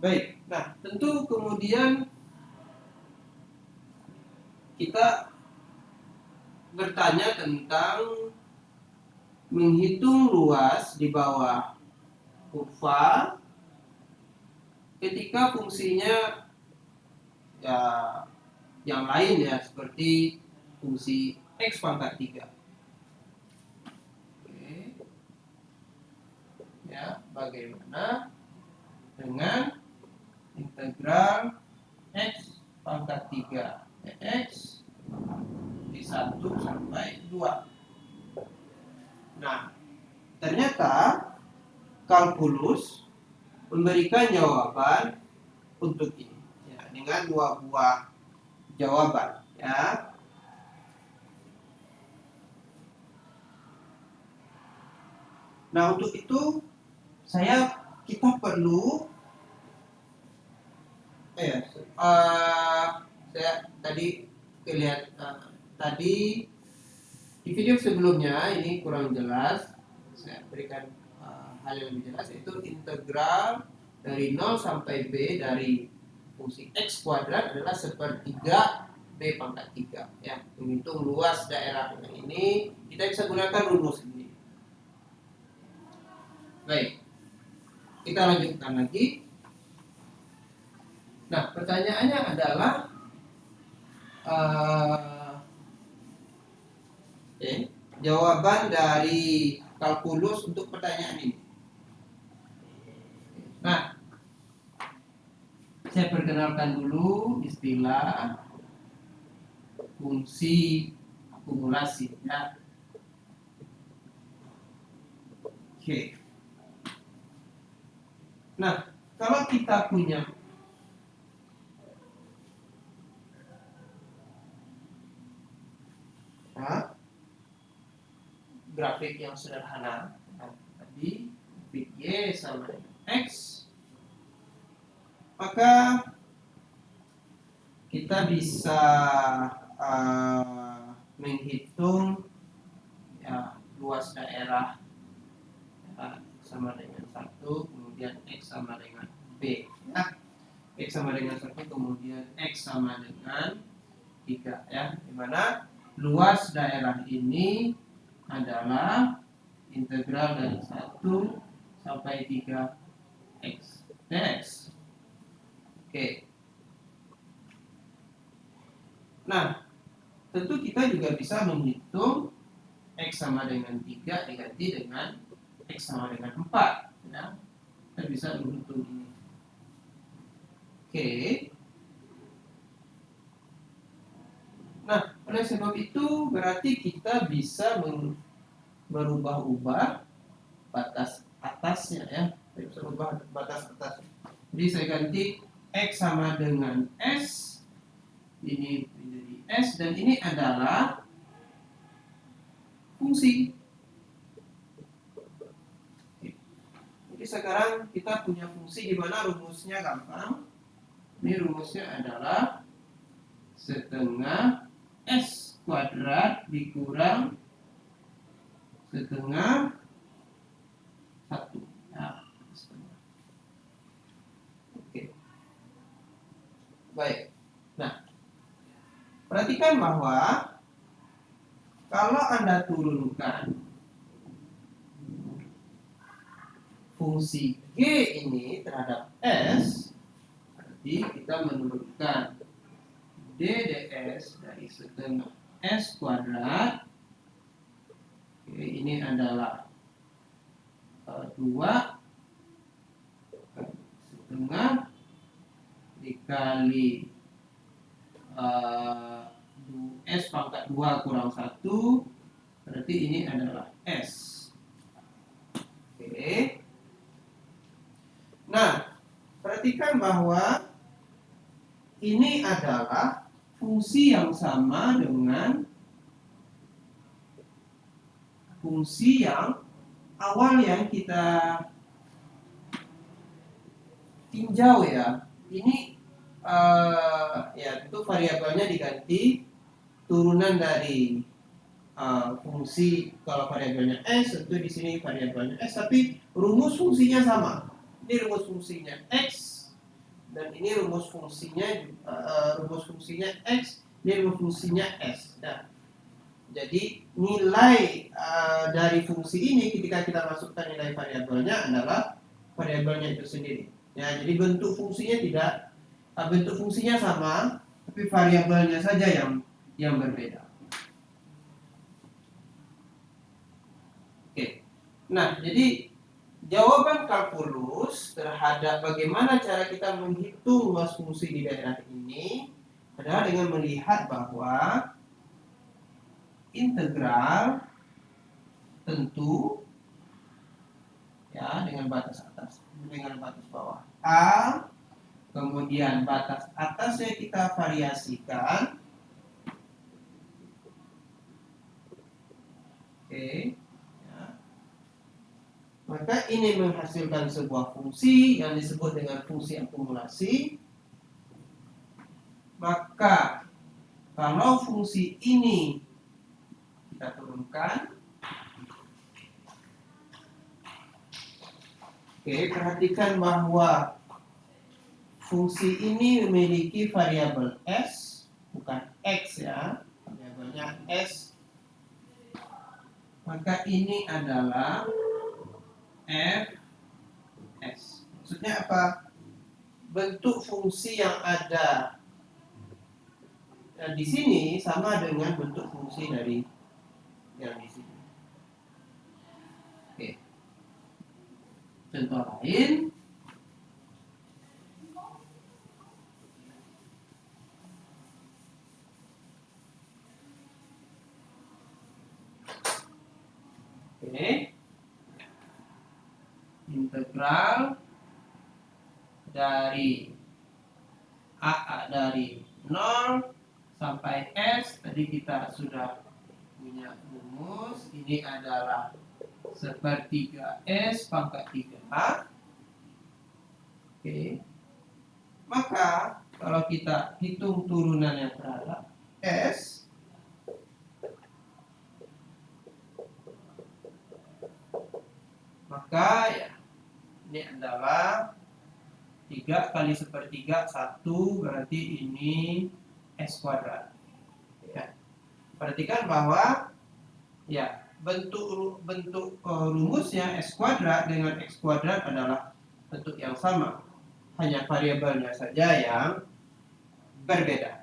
Baik, nah tentu kemudian kita bertanya tentang menghitung luas di bawah kurva ketika fungsinya ya yang lain ya, seperti fungsi x pangkat 3. Oke. Ya, bagaimana dengan integral x pangkat 3 x di 1 sampai 2. Nah, ternyata kalkulus memberikan jawaban untuk ini ya, dengan dua buah jawaban ya. Nah, untuk itu kita perlu saya tadi tadi di video sebelumnya ini kurang jelas, saya berikan hal yang lebih jelas, yaitu integral dari 0 sampai b dari fungsi x kuadrat adalah sepertiga b pangkat 3 ya. Menghitung luas daerah ini kita bisa gunakan rumus ini. Baik, kita lanjutkan lagi. Nah, pertanyaannya adalah jawaban dari kalkulus untuk pertanyaan ini. Nah, saya perkenalkan dulu istilah fungsi akumulasi ya. Oke. Nah, kalau kita punya grafik yang sederhana, tadi bit y sama dengan x, maka kita bisa menghitung ya, luas daerah ya, sama dengan 1, kemudian x sama dengan b ya. X sama dengan 1, kemudian x sama dengan 3 ya, dimana luas daerah ini adalah integral dari 1 sampai 3 x dx. Oke. Nah, tentu kita juga bisa menghitung x sama dengan 3 diganti dengan x sama dengan 4 ya. Kita bisa menghitung ini. Oke. Nah, oleh sebab itu berarti kita bisa merubah-ubah batas atasnya ya. Kita bisa merubah batas atas. Jadi saya ganti x sama dengan s, ini menjadi s, dan ini adalah fungsi. Jadi sekarang kita punya fungsi di mana rumusnya gampang. Ini rumusnya adalah setengah s kuadrat dikurang setengah 1 ya, setengah. Oke. Baik. Nah, perhatikan bahwa kalau Anda turunkan fungsi g ini terhadap s, berarti kita menurunkan d ds dari setengah s kuadrat. Oke, ini adalah 2 setengah dikali s pangkat 2 kurang 1, berarti ini adalah s. Oke. Nah, perhatikan bahwa ini adalah fungsi yang sama dengan fungsi yang awal yang kita tinjau ya. Ini ya tentu variabelnya diganti turunan dari fungsi. Kalau variabelnya s, tentu di sini variabelnya s, tapi rumus fungsinya sama. Ini rumus fungsinya x dan ini rumus fungsinya X, ini rumus fungsinya S. Nah, jadi nilai dari fungsi ini ketika kita masukkan nilai variabelnya adalah variabelnya itu sendiri. Ya, jadi bentuk fungsinya sama, tapi variabelnya saja yang berbeda. Oke. Nah, jadi jawaban kalkulus terhadap bagaimana cara kita menghitung luas fungsi di daerah ini adalah dengan melihat bahwa integral tentu ya dengan batas atas dengan batas bawah A, kemudian batas atasnya kita variasikan. Oke. Maka ini menghasilkan sebuah fungsi yang disebut dengan fungsi akumulasi. Maka kalau fungsi ini kita turunkan, oke, perhatikan bahwa fungsi ini memiliki variabel S, bukan X ya, variabelnya S. Maka ini adalah Fs. Maksudnya apa? Bentuk fungsi yang ada di sini sama dengan bentuk fungsi dari yang di sini. Oke. Contoh lain. Oke. Integral dari A dari 0 sampai S, tadi kita sudah punya rumus, ini adalah sepertiga S pangkat 3A. Oke. Maka kalau kita hitung turunannya terhadap S, maka ya ini adalah 3 kali sepertiga 1, berarti ini S kuadrat. Ya. Perhatikan bahwa ya bentuk rumusnya S kuadrat dengan X kuadrat adalah bentuk yang sama, hanya variabelnya saja yang berbeda.